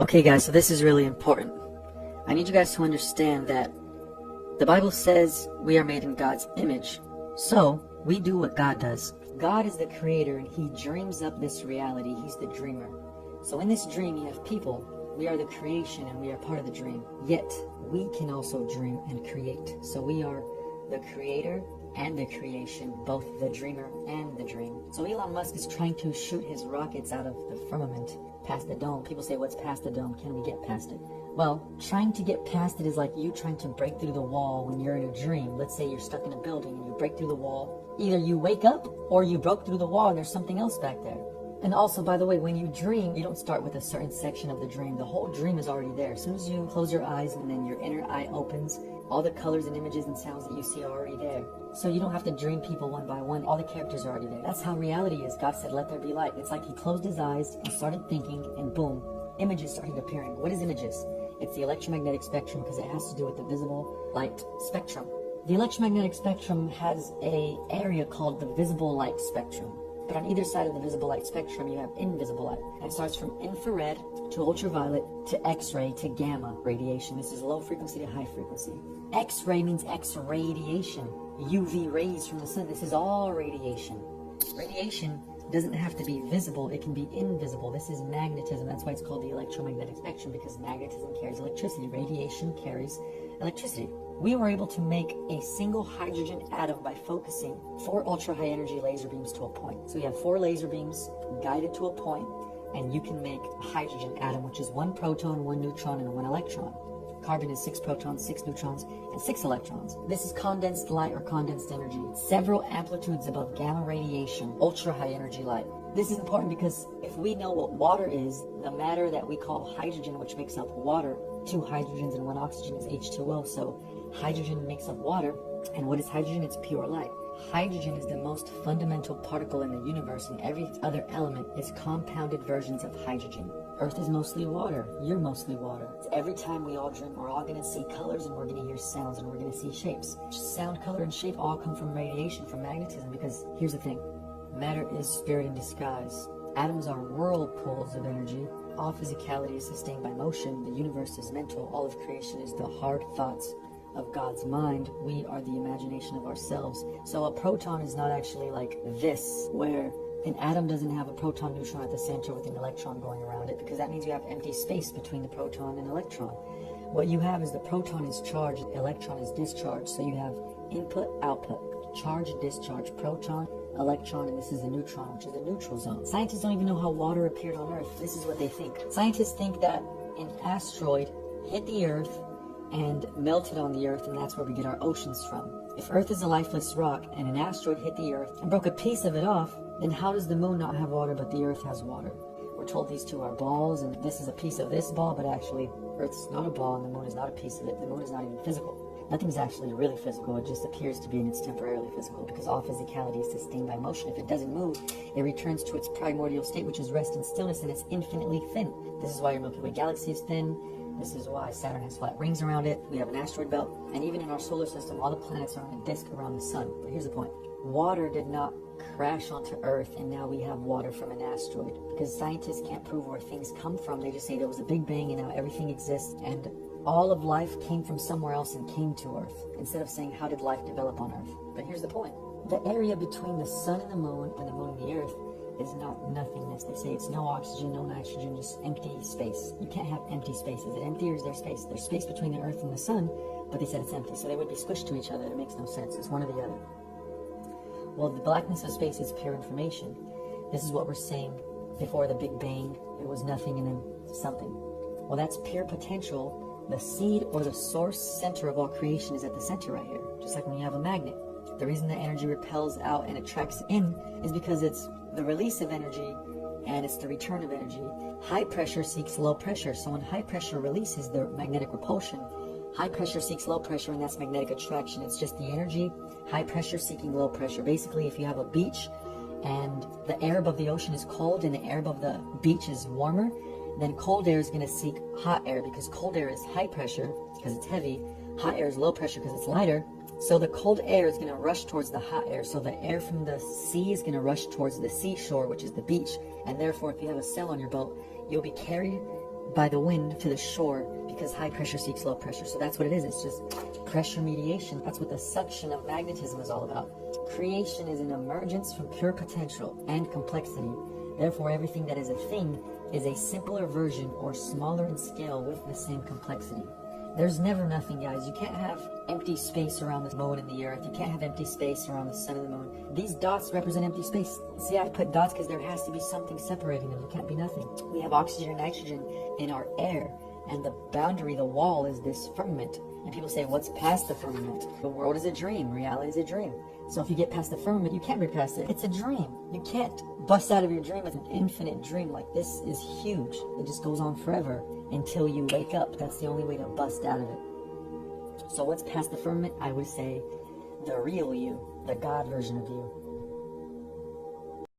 Okay guys, so this is really important. I need you guys to understand that the Bible says we are made in God's image. So we do what God does. God is the creator and he dreams up this reality. He's the dreamer. So in this dream you have people. We are the creation and we are part of the dream. Yet we can also dream and create. So we are the creator and the creation, both the dreamer and the dream. So Elon Musk is trying to shoot his rockets out of the firmament past the dome. People say, what's past the dome? Can we get past it? Well, trying to get past it is like you trying to break through the wall when you're in a dream. Let's say you're stuck in a building and you break through the wall. Either you wake up or you broke through the wall and there's something else back there. And also, by the way, when you dream, you don't start with a certain section of the dream. The whole dream is already there. As soon as you close your eyes and then your inner eye opens, all the colors and images and sounds that you see are already there. So you don't have to dream people one by one. All the characters are already there. That's how reality is. God said, let there be light. It's like he closed his eyes and started thinking, and boom, images started appearing. What is images? It's the electromagnetic spectrum because it has to do with the visible light spectrum. The electromagnetic spectrum has an area called the visible light spectrum. But on either side of the visible light spectrum, you have invisible light. And it starts from infrared to ultraviolet to X-ray to gamma radiation. This is low frequency to high frequency. X-ray means X-radiation. UV rays from the sun. This is all radiation. Radiation doesn't have to be visible. It can be invisible. This is magnetism. That's why it's called the electromagnetic spectrum, because magnetism carries electricity. Radiation carries electricity. We were able to make a single hydrogen atom by focusing 4 ultra-high energy laser beams to a point. So you have 4 laser beams guided to a point, and you can make a hydrogen atom, which is 1 proton, 1 neutron, and 1 electron. Carbon is 6 protons, 6 neutrons, and 6 electrons. This is condensed light or condensed energy. Several amplitudes above gamma radiation, ultra-high energy light. This is important because if we know what water is, the matter that we call hydrogen, which makes up water, 2 hydrogens and 1 oxygen is H2O, so hydrogen makes up water. And what is hydrogen? It's pure light. Hydrogen is the most fundamental particle in the universe, and every other element is compounded versions of hydrogen. Earth is mostly water. You're mostly water. Every time we all dream, we're all going to see colors and we're going to hear sounds and we're going to see shapes. Sound, color, and shape all come from radiation, from magnetism, because here's the thing. Matter is spirit in disguise. Atoms are whirlpools of energy. All physicality is sustained by motion. The universe is mental. All of creation is the hard thoughts of God's mind. We are the imagination of ourselves. So a proton is not actually like this, where an atom doesn't have a proton neutron at the center with an electron going around it, because that means you have empty space between the proton and electron. What you have is the proton is charged, electron is discharged. So you have input, output, charge, discharge, proton, electron, and this is the neutron, which is the neutral zone. Scientists don't even know how water appeared on Earth. This is what they think. Scientists think that an asteroid hit the Earth and melted on the Earth, and that's where we get our oceans from. If Earth is a lifeless rock and an asteroid hit the Earth and broke a piece of it off, then how does the moon not have water but the Earth has water? We're told these two are balls and this is a piece of this ball, but actually Earth's not a ball and the moon is not a piece of it. The moon is not even physical. Nothing's actually really physical. It just appears to be, and it's temporarily physical, because all physicality is sustained by motion. If it doesn't move, it returns to its primordial state, which is rest and stillness, and it's infinitely thin. This is why your Milky Way galaxy is thin. This is why Saturn has flat rings around it. We have an asteroid belt. And even in our solar system, all the planets are on a disk around the sun. But here's the point. Water did not crash onto Earth and now we have water from an asteroid. Because scientists can't prove where things come from. They just say there was a big bang and now everything exists. And all of life came from somewhere else and came to Earth. Instead of saying, how did life develop on Earth? But here's the point. The area between the sun and the moon and the Earth is not nothingness. They say it's no oxygen, no nitrogen, just empty space. You can't have empty space. Is it empty or is there space? There's space between the Earth and the sun, but they said it's empty. So they would be squished to each other. It makes no sense. It's one or the other. Well, the blackness of space is pure information. This is what we're saying before the Big Bang. It was nothing and then something. Well, that's pure potential. The seed or the source center of all creation is at the center right here. Just like when you have a magnet. The reason the energy repels out and attracts in is because it's the release of energy and it's the return of energy. High pressure seeks low pressure. So when high pressure releases the magnetic repulsion, high pressure seeks low pressure, and that's magnetic attraction. It's just the energy, high pressure seeking low pressure. Basically, if you have a beach and the air above the ocean is cold and the air above the beach is warmer, then cold air is going to seek hot air, because cold air is high pressure because it's heavy. Hot air is low pressure because it's lighter. So the cold air is going to rush towards the hot air. So the air from the sea is going to rush towards the seashore, which is the beach. And therefore, if you have a sail on your boat, you'll be carried by the wind to the shore, because high pressure seeks low pressure. So that's what it is. It's just pressure mediation. That's what the suction of magnetism is all about. Creation is an emergence from pure potential and complexity. Therefore, everything that is a thing is a simpler version or smaller in scale with the same complexity. There's never nothing, guys. You can't have empty space around the moon and the earth. You can't have empty space around the sun and the moon. These dots represent empty space. See, I put dots because there has to be something separating them. There can't be nothing. We have oxygen and nitrogen in our air, and the boundary, the wall, is this firmament. And people say, what's past the firmament? The world is a dream. Reality is a dream. So if you get past the firmament, you can't be past it. It's a dream. You can't bust out of your dream. It's an infinite dream. Like, this is huge. It just goes on forever until you wake up. That's the only way to bust out of it. So what's past the firmament? I would say the real you, the God version of you.